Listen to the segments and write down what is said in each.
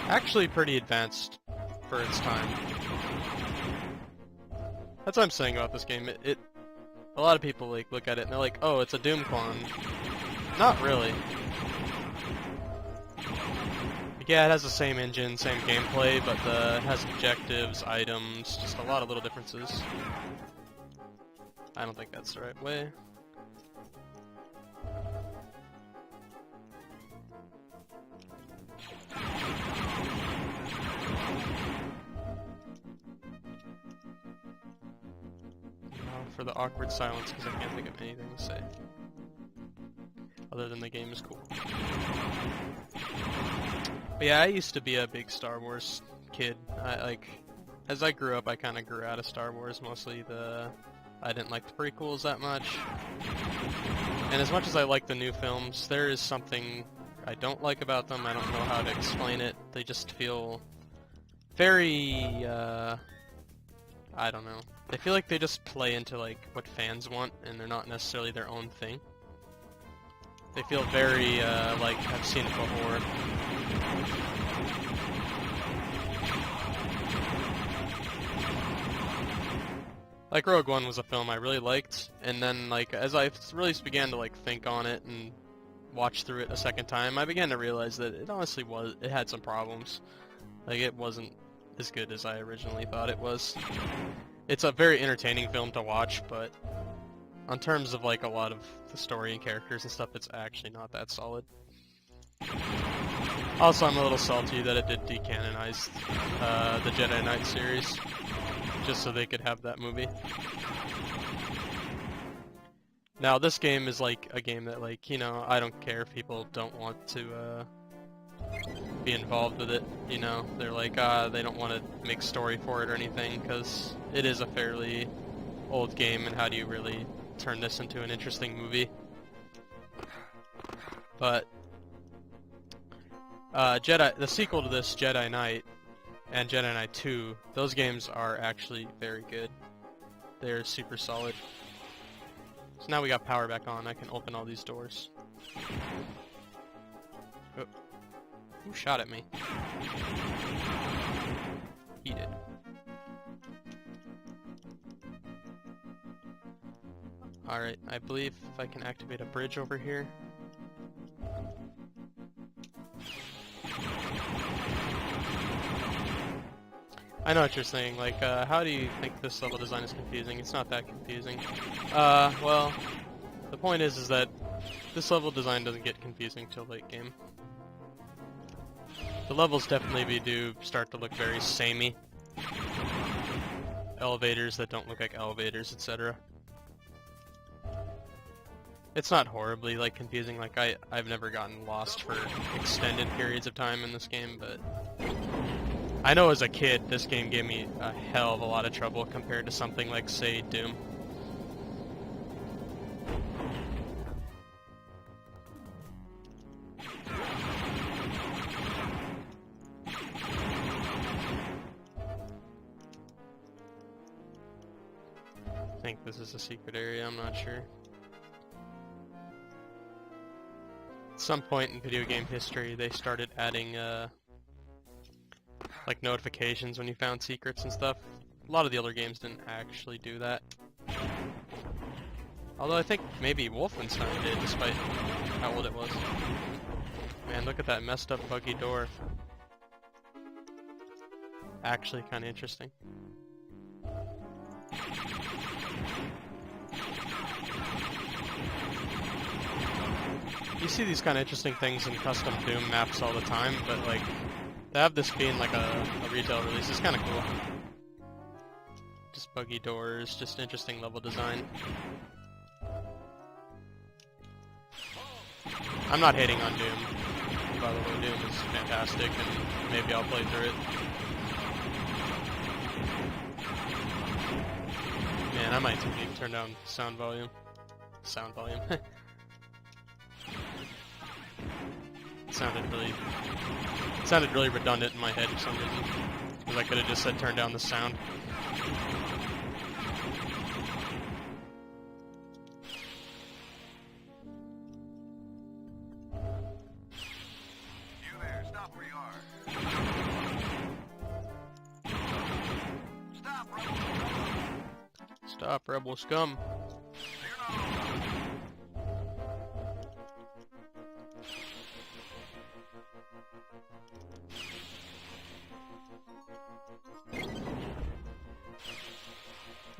Actually pretty advanced for its time. That's what I'm saying about this game. A lot of people like look at it and they're like, oh, it's a Doom clone. Not really. Like, yeah, it has the same engine, same gameplay, but it has objectives, items, just a lot of little differences. I don't think that's the right way. For the awkward silence, because I can't think of anything to say. Other than the game is cool. But yeah, I used to be a big Star Wars kid. As I grew up, I kind of grew out of Star Wars. Mostly I didn't like the prequels that much. And as much as I like the new films, there is something I don't like about them. I don't know how to explain it. They just feel very, I don't know. They feel like they just play into like what fans want, and they're not necessarily their own thing. They feel very like I've seen it before. Like Rogue One was a film I really liked, and then like as I really began to like think on it and watch through it a second time, I began to realize that it honestly had some problems. Like it wasn't as good as I originally thought it was. It's a very entertaining film to watch, but on terms of like a lot of the story and characters and stuff, it's actually not that solid. Also, I'm a little salty that it did decanonize the Jedi Knight series, just so they could have that movie. Now, this game is like a game that, like, you know, I don't care if people don't want to be involved with it, you know. They're like, they don't want to make story for it or anything, because it is a fairly old game, and how do you really turn this into an interesting movie? But the sequel to this, Jedi Knight, and Jedi Knight 2, those games are actually very good. They're super solid. So now we got power back on, I can open all these doors. Oh. Who shot at me? He did. Alright, I believe if I can activate a bridge over here. I know what you're saying, like, how do you think this level design is confusing? It's not that confusing. Well, the point is that this level design doesn't get confusing till late game. The levels definitely do start to look very samey. Elevators that don't look like elevators, etc. It's not horribly like confusing. Like I've never gotten lost for extended periods of time in this game, but I know as a kid this game gave me a hell of a lot of trouble compared to something like, say, Doom. I think this is a secret area, I'm not sure. At some point in video game history, they started adding, like, notifications when you found secrets and stuff. A lot of the other games didn't actually do that. Although I think maybe Wolfenstein did, despite how old it was. Man, look at that messed up buggy door. Actually kinda interesting. You see these kind of interesting things in custom Doom maps all the time, but like, to have this being like a retail release is kind of cool. Just buggy doors, just interesting level design. I'm not hating on Doom. By the way, Doom is fantastic, and maybe I'll play through it. Man, I might need to turn down sound volume. Sound volume. It sounded really redundant in my head for some reason. Because I could have just said turn down the sound. You there, stop Stop where you are. Stop, rebel. Stop, rebel scum.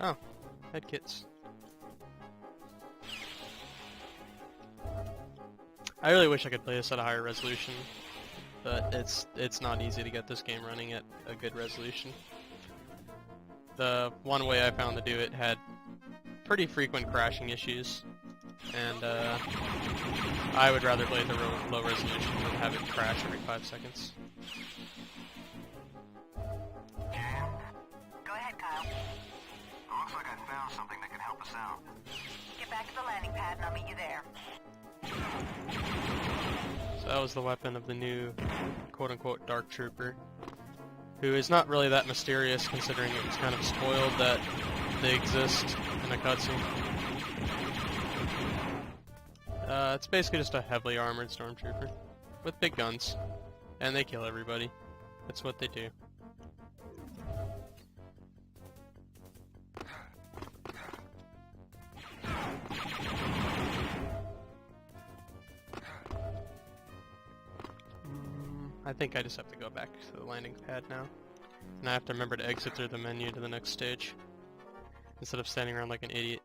Oh, head kits. I really wish I could play this at a higher resolution, but it's not easy to get this game running at a good resolution. The one way I found to do it had pretty frequent crashing issues, and I would rather play the low resolution than have it crash every 5 seconds. Go ahead, Kyle. Looks like I found something that can help us out. Get back to the landing pad and I'll meet you there. So that was the weapon of the new quote-unquote Dark Trooper, who is not really that mysterious considering it was kind of spoiled that they exist in a cutscene. It's basically just a heavily armored stormtrooper with big guns, and they kill everybody. That's what they do. I think I just have to go back to the landing pad now. And I have to remember to exit through the menu to the next stage, instead of standing around like an idiot.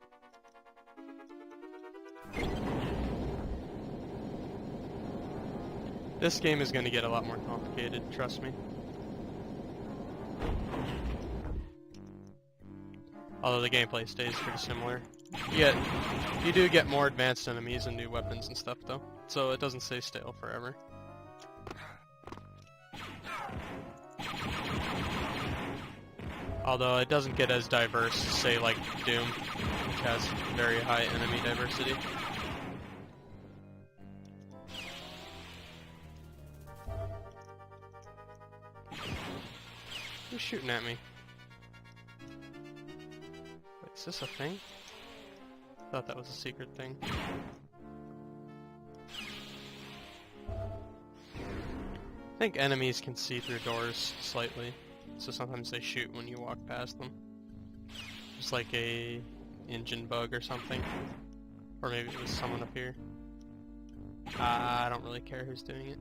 This game is going to get a lot more complicated, trust me. Although the gameplay stays pretty similar. You do get more advanced enemies and new weapons and stuff though, so it doesn't stay stale forever. Although it doesn't get as diverse, say like Doom, which has very high enemy diversity. Who's shooting at me? Wait, is this a thing? I thought that was a secret thing. I think enemies can see through doors slightly, so sometimes they shoot when you walk past them. Just like a engine bug or something. Or maybe it was someone up here. I don't really care who's doing it.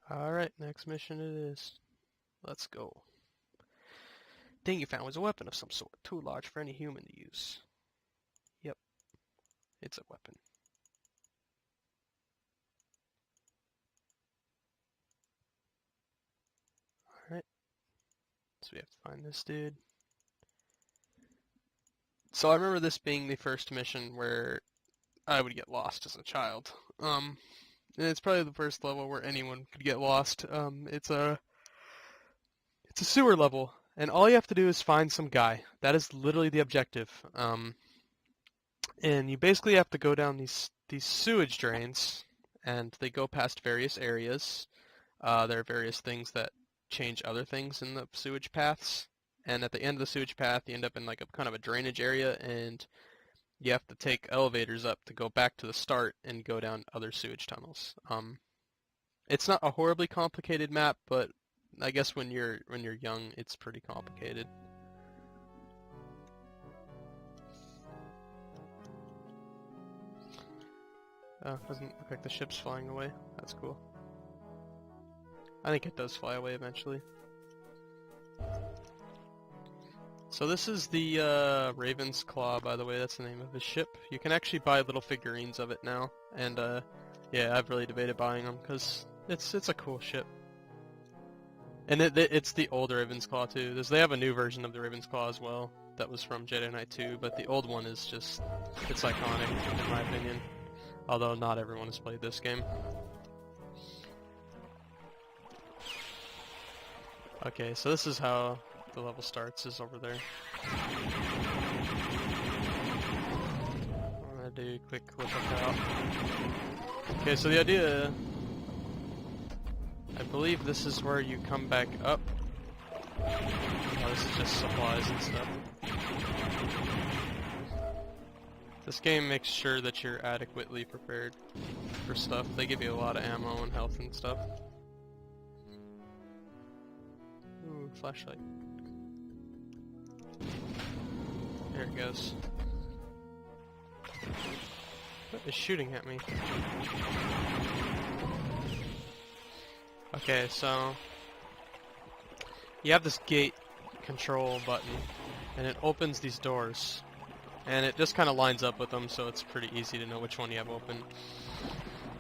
Alright, next mission it is. Let's go. Thing you found was a weapon of some sort, too large for any human to use. Yep, it's a weapon. Alright, so we have to find this dude. So I remember this being the first mission where I would get lost as a child. And it's probably the first level where anyone could get lost. It's a sewer level. And all you have to do is find some guy. That is literally the objective. And you basically have to go down these sewage drains, and they go past various areas. There are various things that change other things in the sewage paths. And at the end of the sewage path, you end up in like a kind of a drainage area, and you have to take elevators up to go back to the start and go down other sewage tunnels. It's not a horribly complicated map, but I guess when you're young, it's pretty complicated. Doesn't look like the ship's flying away. That's cool. I think it does fly away eventually. So this is the Raven's Claw, by the way. That's the name of the ship. You can actually buy little figurines of it now, and yeah, I've really debated buying them because it's a cool ship. And it's the old Raven's Claw too. They have a new version of the Raven's Claw as well that was from Jedi Knight 2, but the old one is just, it's iconic in my opinion. Although not everyone has played this game. Okay, so this is how the level starts, is over there. I'm gonna do a quick lookout. Okay, so the idea, I believe this is where you come back up Oh, this is just supplies and stuff. This game makes sure that you're adequately prepared for stuff. They give you a lot of ammo and health and stuff. Ooh, flashlight. There it goes. What is shooting at me? Okay, so you have this gate control button, and it opens these doors. And it just kind of lines up with them, so it's pretty easy to know which one you have open.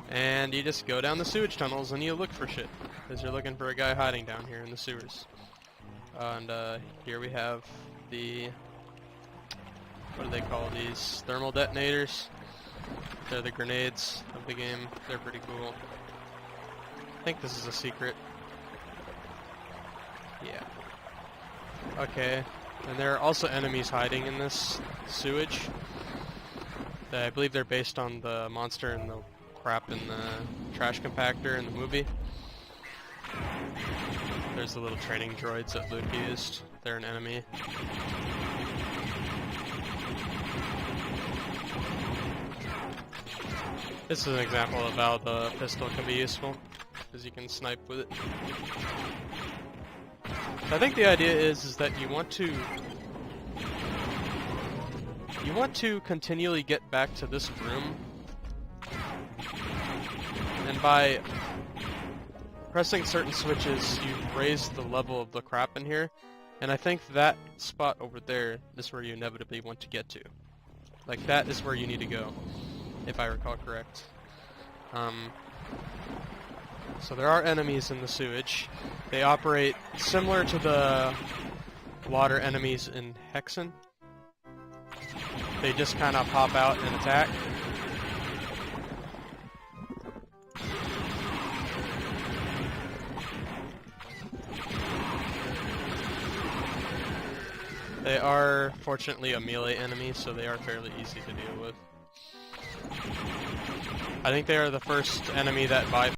And you just go down the sewage tunnels and you look for shit, because you're looking for a guy hiding down here in the sewers. And here we have the, what do they call these? Thermal detonators. They're the grenades of the game. They're pretty cool. I think this is a secret. Yeah. Okay. And there are also enemies hiding in this sewage. I believe they're based on the monster and the crap in the trash compactor in the movie. There's the little training droids that Luke used. They're an enemy. This is an example of how the pistol can be useful, because you can snipe with it. I think the idea is that you want to continually get back to this room, and by pressing certain switches you raise the level of the crap in here, and I think that spot over there is where you inevitably want to get to. Like, that is where you need to go, if I recall correct. So there are enemies in the sewage. They operate similar to the water enemies in Hexen. They just kind of pop out and attack. They are, fortunately, a melee enemy, so they are fairly easy to deal with. I think they are the first enemy that bypass